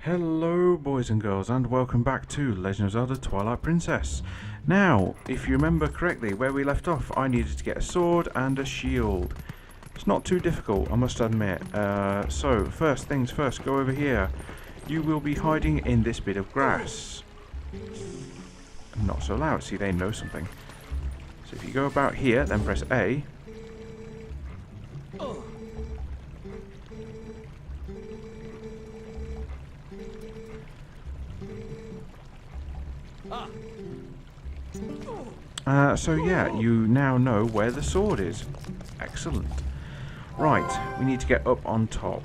Hello boys and girls, and welcome back to Legend of Zelda Twilight Princess. Now, if you remember correctly where we left off, I needed to get a sword and a shield. It's not too difficult, I must admit. So, first things first, go over here. You will be hiding in this bit of grass. Not so loud, see they know something. So if you go about here, then press A. So yeah, you now know where the sword is. Excellent. Right, we need to get up on top.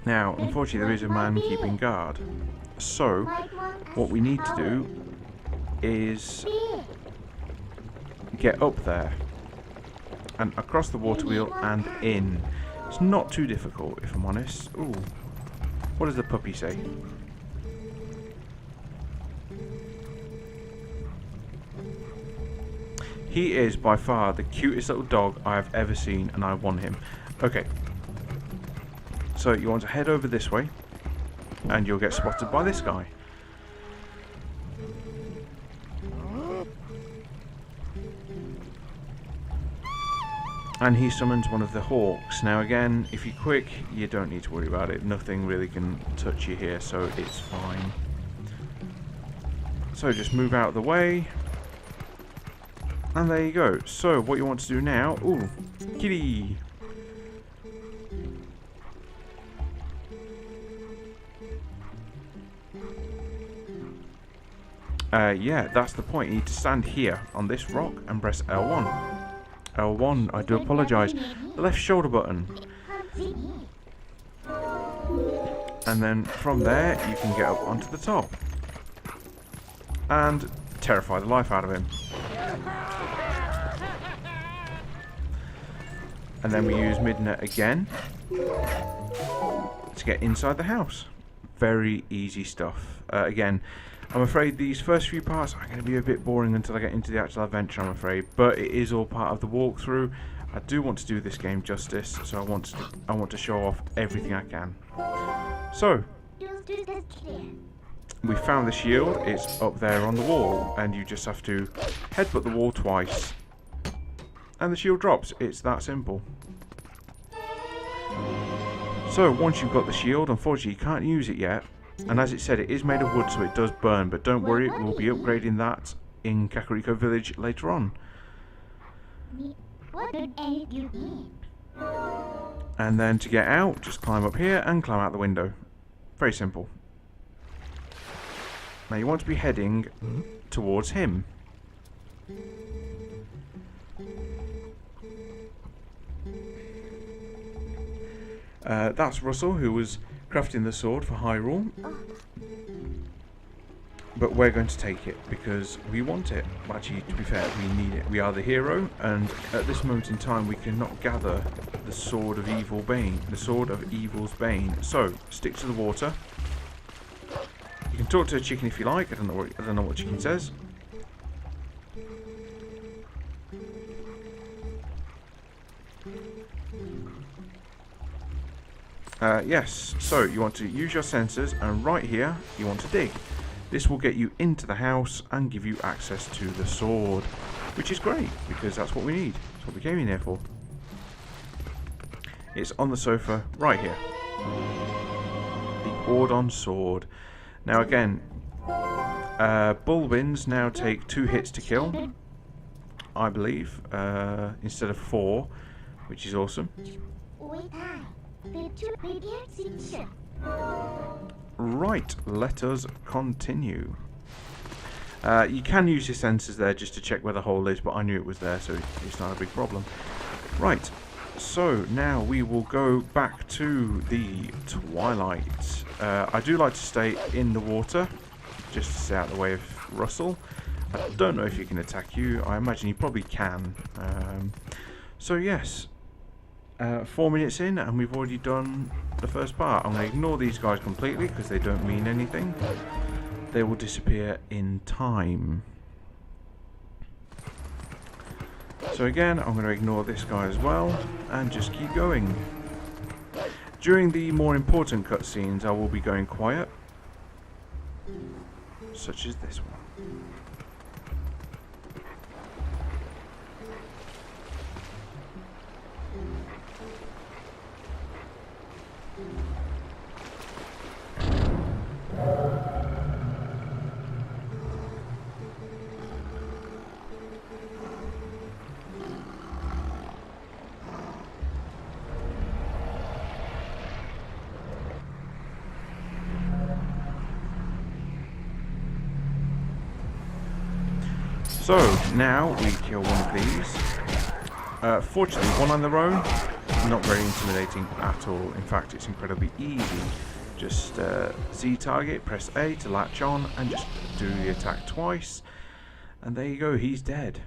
Now, unfortunately there is a man keeping guard. So, what we need to do is get up there. And across the water wheel and in. It's not too difficult, if I'm honest. Ooh. What does the puppy say? He is by far the cutest little dog I have ever seen, and I want him. Okay. So you want to head over this way, and you'll get spotted by this guy. And he summons one of the hawks. Now again, if you're quick, you don't need to worry about it. Nothing really can touch you here, so it's fine. So just move out of the way. And there you go. So, what you want to do now... Ooh, kitty! Yeah, that's the point. You need to stand here on this rock and press L1. L1, I do apologise. The left shoulder button. And then from there, you can get up onto the top. And terrify the life out of him. And then we use midnet again to get inside the house. Very easy stuff. Again, I'm afraid these first few parts are going to be a bit boring until I get into the actual adventure, I'm afraid. But it is all part of the walkthrough. I do want to do this game justice, so I want to show off everything I can. So, we found the shield. It's up there on the wall, and you just have to headbutt the wall twice. And the shield drops. It's that simple. So once you've got the shield, unfortunately you can't use it yet. And as it said, it is made of wood, so it does burn. But don't worry, we'll be upgrading that in Kakariko Village later on. And then to get out, just climb up here and climb out the window. Very simple. Now you want to be heading towards him. That's Russell, who was crafting the sword for Hyrule. But we're going to take it because we want it. Actually, to be fair, we need it. We are the hero, and at this moment in time, we cannot gather the sword of evil bane, the sword of evil's bane. So stick to the water. You can talk to a chicken if you like. I don't know what chicken says. Yes, so you want to use your sensors, and right here you want to dig. This will get you into the house and give you access to the sword, which is great because that's what we need. That's what we came in here for. It's on the sofa right here. The Ordon sword. Now again, Bullwins now take 2 hits to kill, I believe, instead of 4, which is awesome. Right, let us continue. You can use your sensors there just to check where the hole is, but I knew it was there, so it's not a big problem. Right, so now we will go back to the Twilight. I do like to stay in the water, just to stay out of the way of Russell. I don't know if he can attack you. I imagine he probably can. So yes. 4 minutes in and we've already done the first part. I'm going to ignore these guys completely because they don't mean anything. They will disappear in time. So again, I'm going to ignore this guy as well and just keep going. During the more important cutscenes, I will be going quiet, such as this one. So, now we kill one of these. Fortunately, one on their own, not very intimidating at all. In fact, it's incredibly easy. Just Z target, press A to latch on, and just do the attack twice. And there you go, he's dead.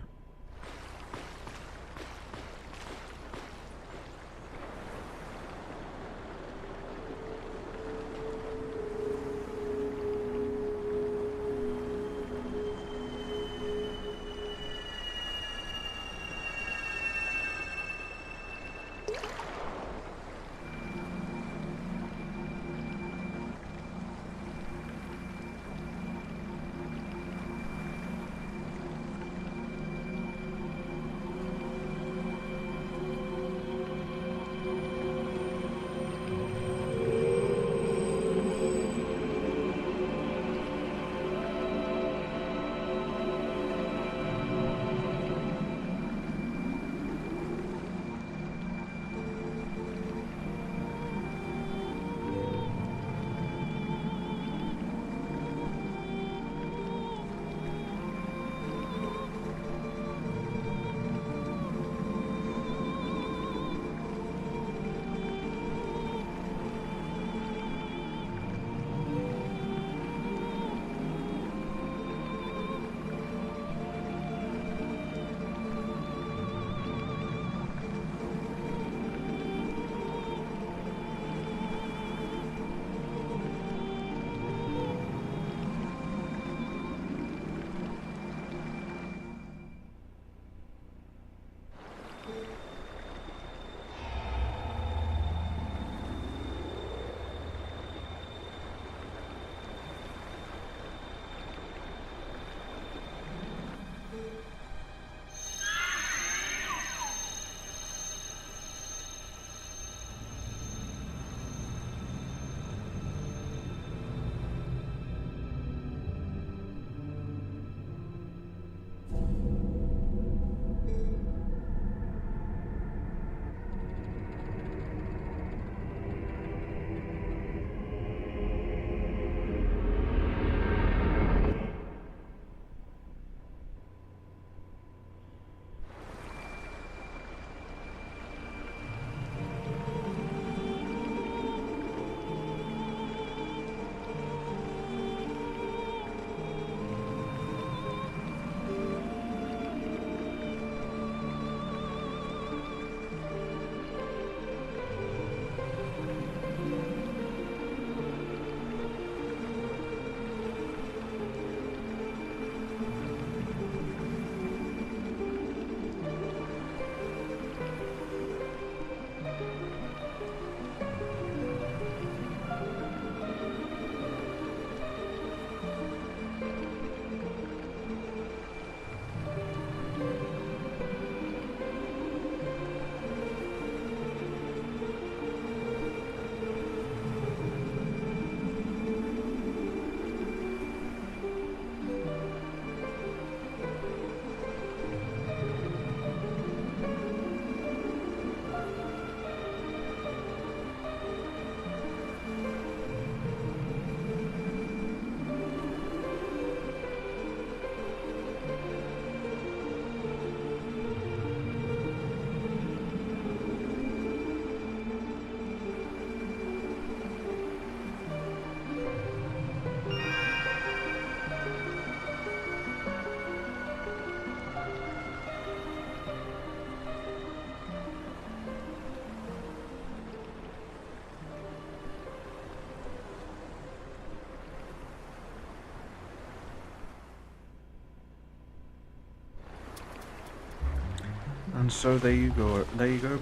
And so there you go,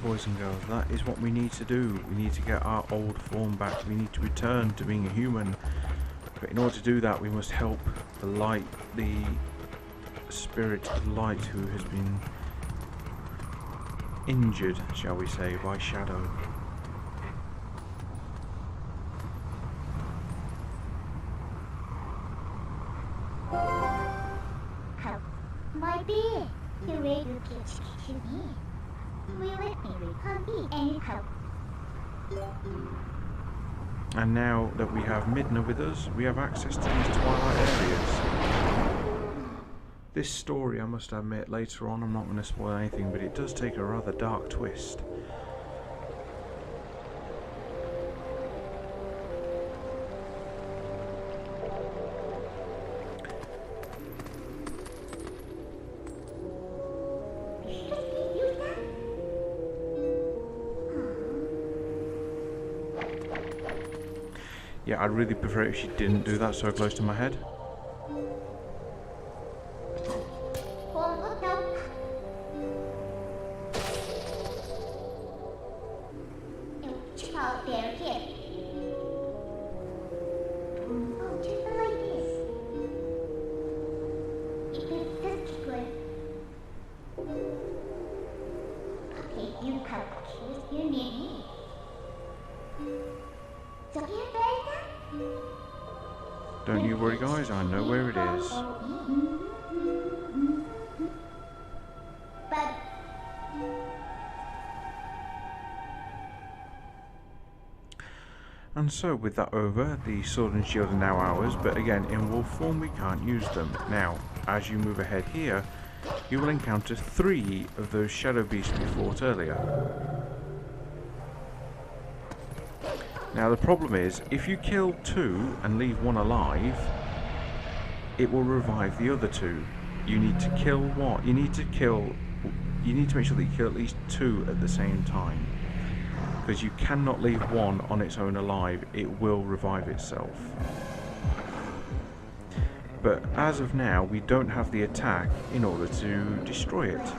boys and girls. That is what we need to do. We need to get our old form back. We need to return to being a human. But in order to do that, we must help the light, the spirit of light who has been injured, shall we say, by Shadow. My dear, the way you pitch to me will let me recall any help. And now that we have Midna with us, we have access to these Twilight areas. This story, I must admit, later on, I'm not going to spoil anything, but it does take a rather dark twist. Yeah, I'd really prefer it if she didn't do that so close to my head. Don't you worry, guys, I know where it is. And so, with that over, the sword and shield are now ours, but again, in wolf form we can't use them. Now, as you move ahead here, you will encounter 3 of those shadow beasts we fought earlier. Now the problem is, if you kill 2 and leave 1 alive, it will revive the other 2. You need to kill what? You need to make sure that you kill at least 2 at the same time. Because you cannot leave 1 on its own alive, it will revive itself. But as of now, we don't have the attack in order to destroy it.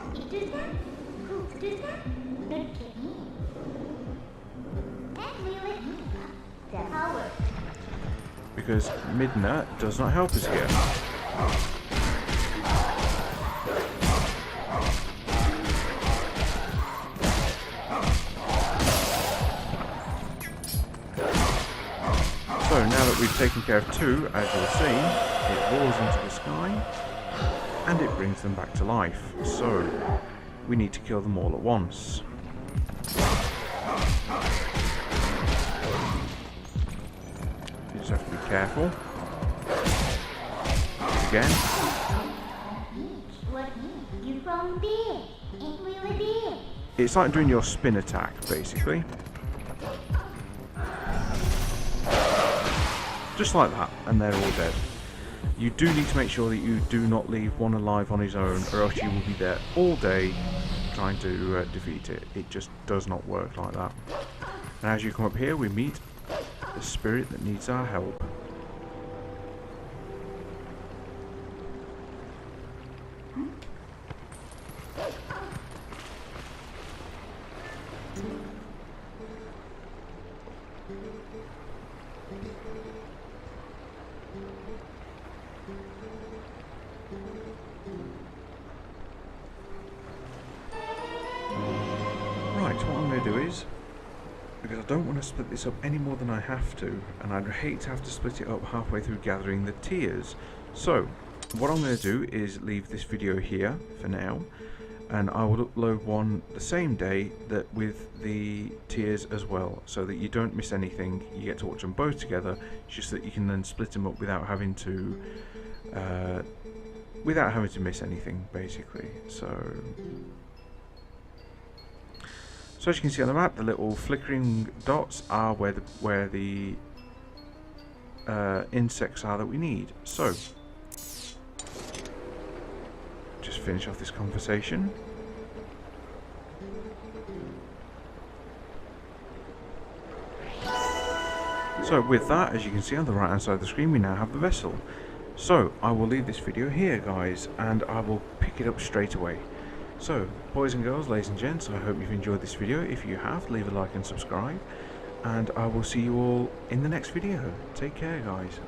Because Midna does not help us here. So now that we've taken care of 2, as you'll see, it roars into the sky and it brings them back to life. So we need to kill them all at once. You just have to be careful. Again. It's like doing your spin attack, basically. Just like that, and they're all dead. You do need to make sure that you do not leave 1 alive on his own, or else you will be there all day trying to defeat it. It just does not work like that. And as you come up here, we meet the spirit that needs our help. Right, what I'm going to do is, because I don't want to split this up any more than I have to, and I'd hate to have to split it up halfway through gathering the tiers. So, what I'm going to do is leave this video here for now, and I will upload one the same day that with the tiers as well, so that you don't miss anything. You get to watch them both together, just that you can then split them up without having to miss anything, basically. So as you can see on the map, the little flickering dots are where the insects are that we need. So, just finish off this conversation. So with that, as you can see on the right hand side of the screen, we now have the vessel. So I will leave this video here, guys, and I will pick it up straight away. So, boys and girls, ladies and gents, I hope you've enjoyed this video. If you have, leave a like and subscribe. And I will see you all in the next video. Take care, guys.